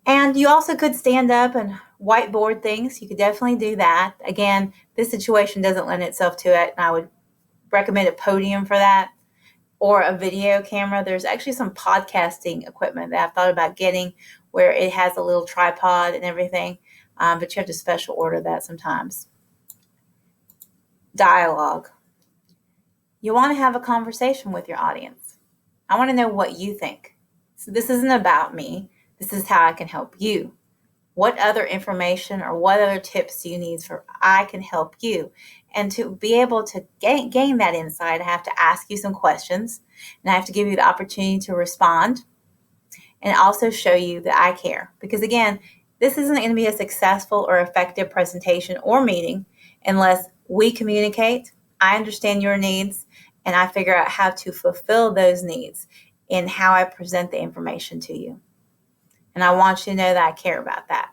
And you also could stand up and whiteboard things. You could definitely do that. Again, this situation doesn't lend itself to it, and I would recommend a podium for that or a video camera. There's actually some podcasting equipment that I've thought about getting where it has a little tripod and everything, but you have to special order that sometimes. Dialogue. You want to have a conversation with your audience. I want to know what you think. So this isn't about me. This is how I can help you. What other information or what other tips do you need for I can help you? And to be able to gain that insight, I have to ask you some questions, and I have to give you the opportunity to respond, and also show you that I care. Because again, this isn't going to be a successful or effective presentation or meeting unless we communicate, I understand your needs, and I figure out how to fulfill those needs in how I present the information to you. And I want you to know that I care about that.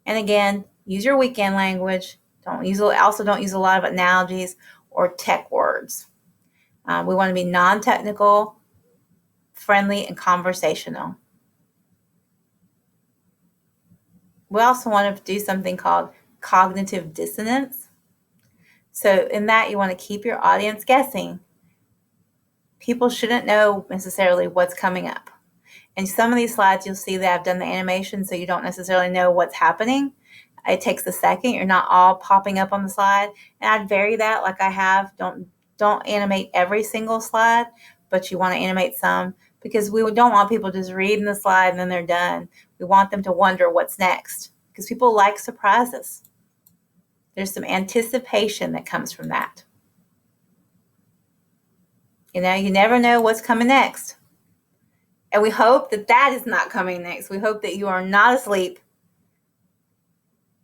And again, use your weekend language. Don't use a lot of analogies or tech words. We want to be non-technical, friendly, and conversational. We also want to do something called cognitive dissonance. So in that, you want to keep your audience guessing. People shouldn't know necessarily what's coming up. And some of these slides, you'll see that I've done the animation, so you don't necessarily know what's happening. It takes a second. You're not all popping up on the slide. And I'd vary that like I have. Don't animate every single slide, but you want to animate some, because we don't want people just reading the slide and then they're done. We want them to wonder what's next, because people like surprises. There's some anticipation that comes from that. You never know what's coming next. And we hope that that is not coming next. We hope that you are not asleep,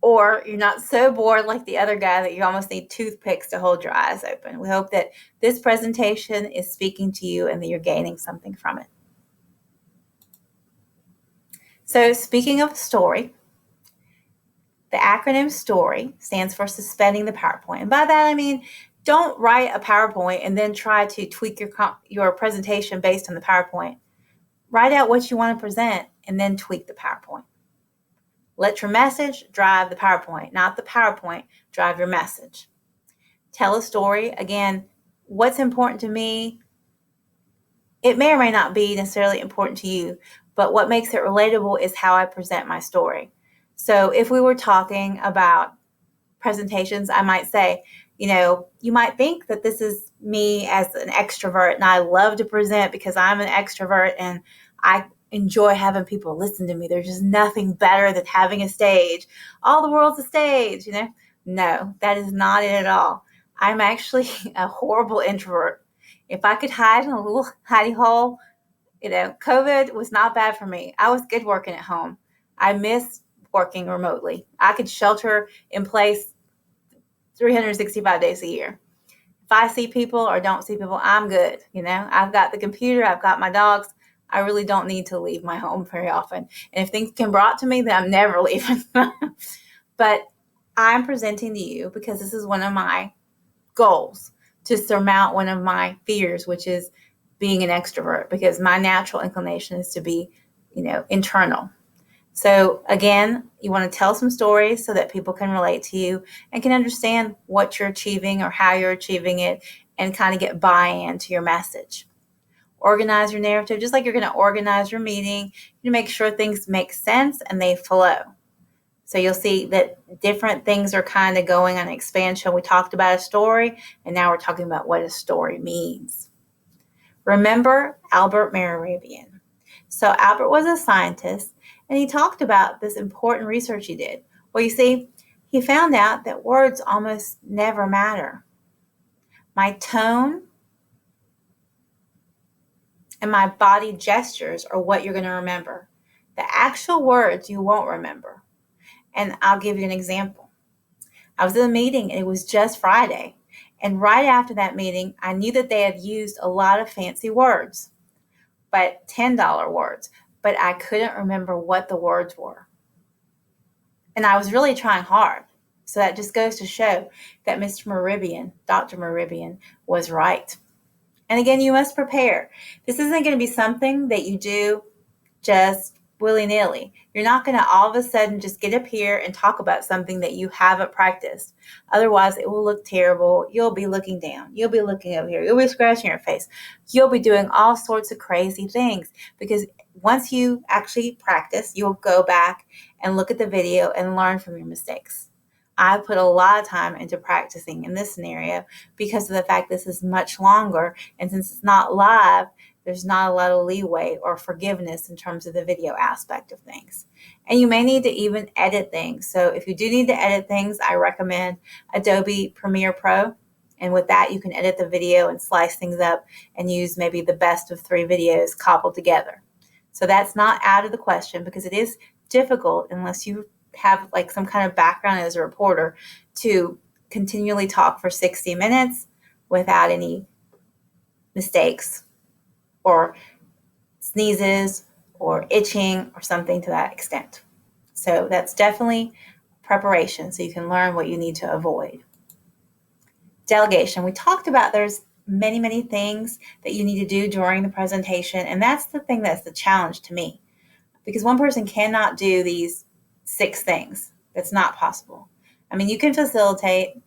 or you're not so bored like the other guy that you almost need toothpicks to hold your eyes open. We hope that this presentation is speaking to you and that you're gaining something from it. So speaking of story, the acronym STORY stands for suspending the PowerPoint. And by that, I mean, don't write a PowerPoint and then try to tweak your presentation based on the PowerPoint. Write out what you want to present and then tweak the PowerPoint. Let your message drive the PowerPoint, not the PowerPoint drive your message. Tell a story. Again, what's important to me, it may or may not be necessarily important to you, but what makes it relatable is how I present my story. So if we were talking about presentations, I might say, you might think that this is me as an extrovert and I love to present because I'm an extrovert and I enjoy having people listen to me. There's just nothing better than having a stage. All the world's a stage, No, that is not it at all. I'm actually a horrible introvert. If I could hide in a little hidey hole, COVID was not bad for me. I was good working at home. I miss working remotely. I could shelter in place 365 days a year. If I see people or don't see people, I'm good. I've got the computer, I've got my dogs. I really don't need to leave my home very often. And if things can be brought to me, then I'm never leaving. But I'm presenting to you because this is one of my goals, to surmount one of my fears, which is being an extrovert, because my natural inclination is to be, internal. So again, you want to tell some stories so that people can relate to you and can understand what you're achieving or how you're achieving it, and kind of get buy-in to your message. Organize your narrative just like you're going to organize your meeting. You make sure things make sense and they flow. So you'll see that different things are kind of going on expansion. We talked about a story, and now we're talking about what a story means. Remember Albert Mehrabian. So Albert was a scientist, and he talked about this important research he did. Well, you see, he found out that words almost never matter. My tone and my body gestures are what you're going to remember. The actual words you won't remember. And I'll give you an example. I was in a meeting, and it was just Friday. And right after that meeting, I knew that they had used a lot of fancy words, but $10 words, but I couldn't remember what the words were. And I was really trying hard. So that just goes to show that Mr. Mehrabian, Dr. Mehrabian, was right. And again, you must prepare. This isn't going to be something that you do just willy-nilly. You're not going to all of a sudden just get up here and talk about something that you haven't practiced. Otherwise, it will look terrible. You'll be looking down. You'll be looking over here. You'll be scratching your face. You'll be doing all sorts of crazy things, because once you actually practice, you'll go back and look at the video and learn from your mistakes. I put a lot of time into practicing in this scenario because of the fact this is much longer, and since it's not live, there's not a lot of leeway or forgiveness in terms of the video aspect of things. And you may need to even edit things. So if you do need to edit things, I recommend Adobe Premiere Pro. And with that, you can edit the video and slice things up and use maybe the best of 3 videos cobbled together. So that's not out of the question, because it is difficult unless you have like some kind of background as a reporter to continually talk for 60 minutes without any mistakes or sneezes or itching or something to that extent. So that's definitely preparation, so you can learn what you need to avoid. Delegation. We talked about there's many things that you need to do during the presentation, and that's the thing that's the challenge to me, because one person cannot do these 6 things. That's not possible. I mean, you can facilitate.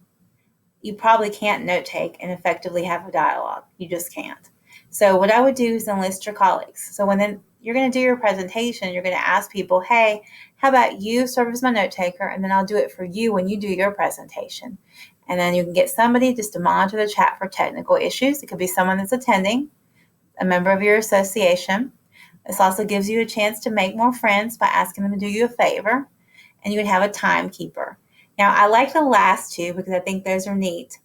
You probably can't note take and effectively have a dialogue. You just can't. So what I would do is enlist your colleagues. So when you're going to do your presentation, you're going to ask people, hey, how about you serve as my note taker, and then I'll do it for you when you do your presentation. And then you can get somebody just to monitor the chat for technical issues. It could be someone that's attending, a member of your association. This also gives you a chance to make more friends by asking them to do you a favor. And you would have a timekeeper. Now, I like the last 2 because I think those are neat.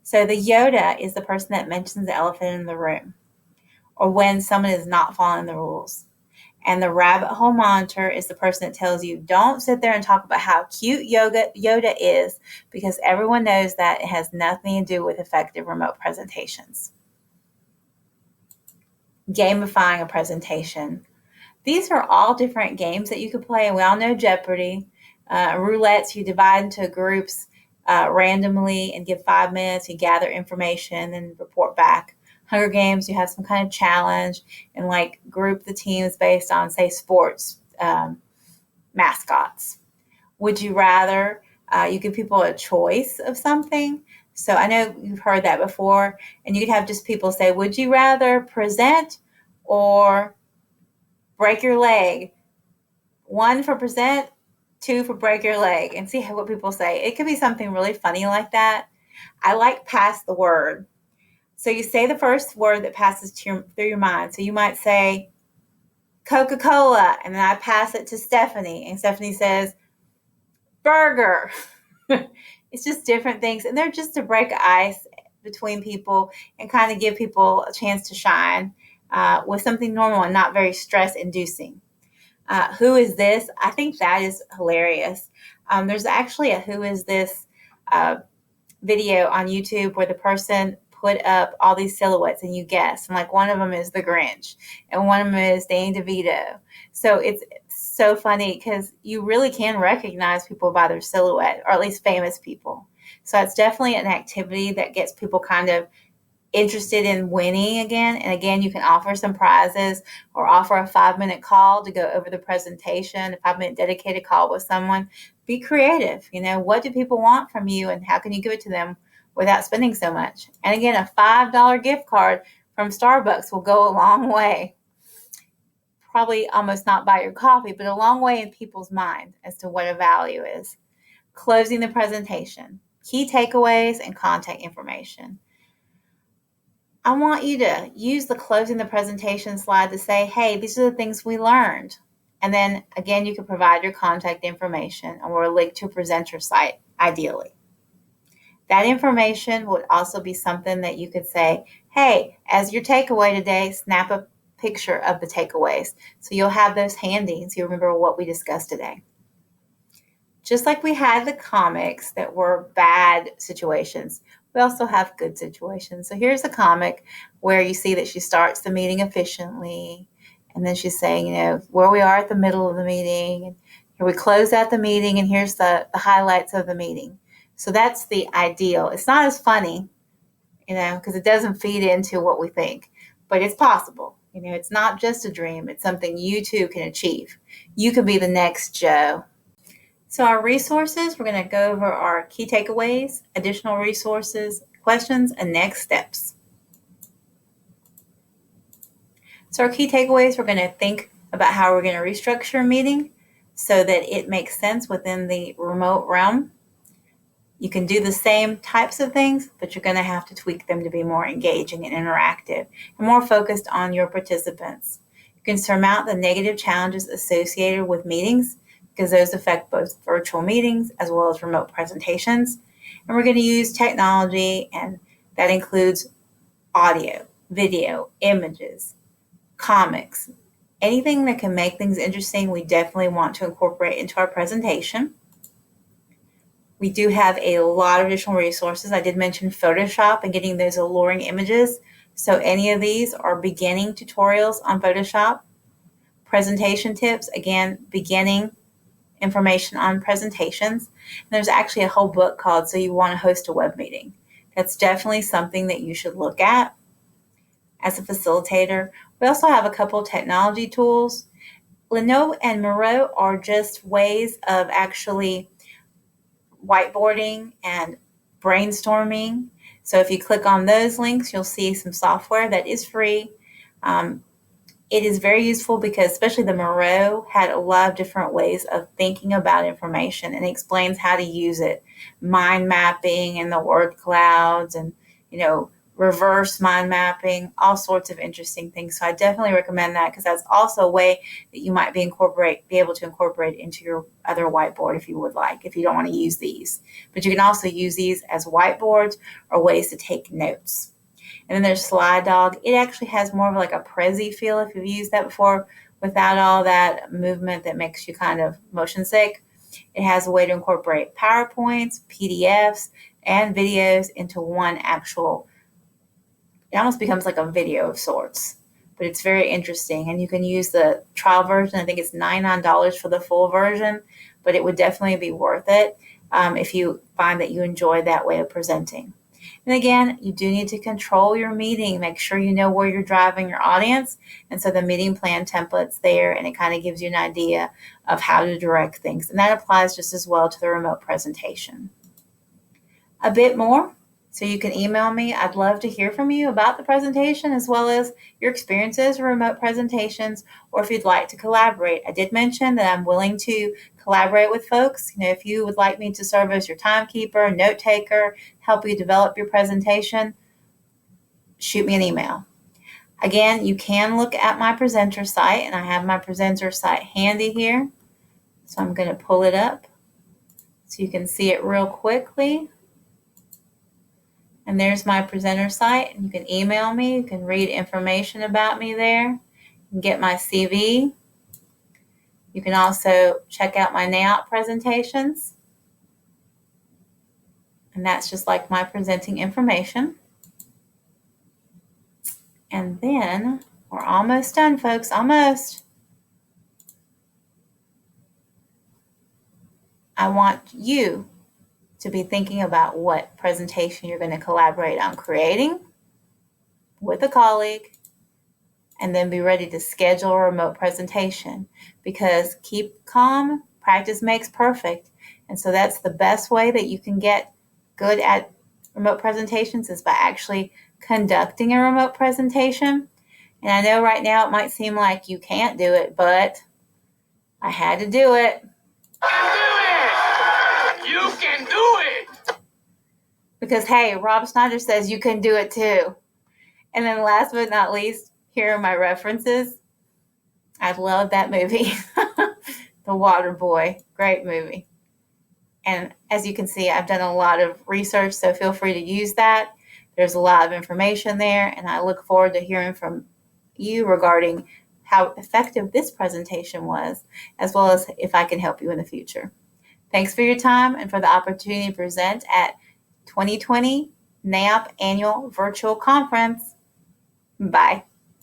So the Yoda is the person that mentions the elephant in the room, or when someone is not following the rules. And the rabbit hole monitor is the person that tells you, don't sit there and talk about how cute Yoda is, because everyone knows that it has nothing to do with effective remote presentations. Gamifying a presentation. These are all different games that you could play, and we all know Jeopardy. Roulettes, you divide into groups randomly and give 5 minutes. You gather information and report back. Hunger Games, you have some kind of challenge and like group the teams based on, say, sports mascots. Would you rather you give people a choice of something? So I know you've heard that before, and you could have just people say, would you rather present or break your leg? 1 for present, 2 for break your leg, and see what people say. It could be something really funny like that. I like pass the word. So you say the first word that passes through your mind. So you might say Coca-Cola, and then I pass it to Stephanie, and Stephanie says, burger. It's just different things, and they're just to break ice between people and kind of give people a chance to shine with something normal and not very stress-inducing. Who is this? I think that is hilarious. There's actually a Who is this video on YouTube where the person put up all these silhouettes and you guess. And like one of them is the Grinch and one of them is Danny DeVito. So it's so funny because you really can recognize people by their silhouette, or at least famous people. So it's definitely an activity that gets people kind of interested in winning again. And again, you can offer some prizes or offer a 5-minute call to go over the presentation, a 5-minute dedicated call with someone. Be creative. What do people want from you and how can you give it to them without spending so much? And again, a $5 gift card from Starbucks will go a long way. Probably almost not buy your coffee, but a long way in people's mind as to what a value is. Closing the presentation, key takeaways, and contact information. I want you to use the closing the presentation slide to say, hey, these are the things we learned. And then again, you can provide your contact information or a link to a presenter site, ideally. That information would also be something that you could say, hey, as your takeaway today, snap a picture of the takeaways. So you'll have those handy so you remember what we discussed today. Just like we had the comics that were bad situations, we also have good situations. So here's a comic where you see that she starts the meeting efficiently, and then she's saying, where we are at the middle of the meeting, and here we close out the meeting, and here's the highlights of the meeting. So that's the ideal. It's not as funny, because it doesn't feed into what we think, but it's possible. It's not just a dream. It's something you too can achieve. You can be the next Joe. So our resources, we're going to go over our key takeaways, additional resources, questions, and next steps. So our key takeaways, we're going to think about how we're going to restructure a meeting so that it makes sense within the remote realm. You can do the same types of things, but you're going to have to tweak them to be more engaging and interactive and more focused on your participants. You can surmount the negative challenges associated with meetings, because those affect both virtual meetings as well as remote presentations. And we're going to use technology, and that includes audio, video, images, comics, anything that can make things interesting. We definitely want to incorporate into our presentation. We do have a lot of additional resources. I did mention Photoshop and getting those alluring images. So any of these are beginning tutorials on Photoshop. Presentation tips, again, beginning information on presentations. And there's actually a whole book called So You Want to Host a Web Meeting. That's definitely something that you should look at as a facilitator. We also have a couple of technology tools. Linode and Miro are just ways of actually whiteboarding and brainstorming. So if you click on those links, you'll see some software that is free. It is very useful because especially the Miro had a lot of different ways of thinking about information, and explains how to use it. Mind mapping and the word clouds and, reverse mind mapping, all sorts of interesting things. So I definitely recommend that because that's also a way that you might be able to incorporate into your other whiteboard if you would like, if you don't want to use these. But you can also use these as whiteboards or ways to take notes. And then there's SlideDog. It actually has more of like a Prezi feel if you've used that before, without all that movement that makes you kind of motion sick. It has a way to incorporate PowerPoints, PDFs, and videos into one actual. It almost becomes like a video of sorts, but it's very interesting. And you can use the trial version. I think it's $99 for the full version, but it would definitely be worth it if you find that you enjoy that way of presenting. And again, you do need to control your meeting. Make sure you know where you're driving your audience. And so the meeting plan template's there, and it kind of gives you an idea of how to direct things. And that applies just as well to the remote presentation. A bit more, so you can email me. I'd love to hear from you about the presentation as well as your experiences with remote presentations, or if you'd like to collaborate. I did mention that I'm willing to collaborate with folks. If you would like me to serve as your timekeeper, note taker, help you develop your presentation, shoot me an email. Again, you can look at my presenter site, and I have my presenter site handy here. So I'm going to pull it up so you can see it real quickly. And there's my presenter site. You can email me. You can read information about me there. You can get my CV. You can also check out my NAIOP presentations. And that's just like my presenting information. And then we're almost done, folks, almost. I want you to be thinking about what presentation you're going to collaborate on creating with a colleague, and then be ready to schedule a remote presentation, because keep calm, practice makes perfect. And so that's the best way that you can get good at remote presentations, is by actually conducting a remote presentation. And I know right now it might seem like you can't do it, but I had to do it. You can do it! Because, hey, Rob Schneider says you can do it too. And then last but not least, here are my references. I love that movie. The Water Boy. Great movie. And as you can see, I've done a lot of research, so feel free to use that. There's a lot of information there, and I look forward to hearing from you regarding how effective this presentation was, as well as if I can help you in the future. Thanks for your time and for the opportunity to present at 2020 NAIOP Annual Virtual Conference. Bye.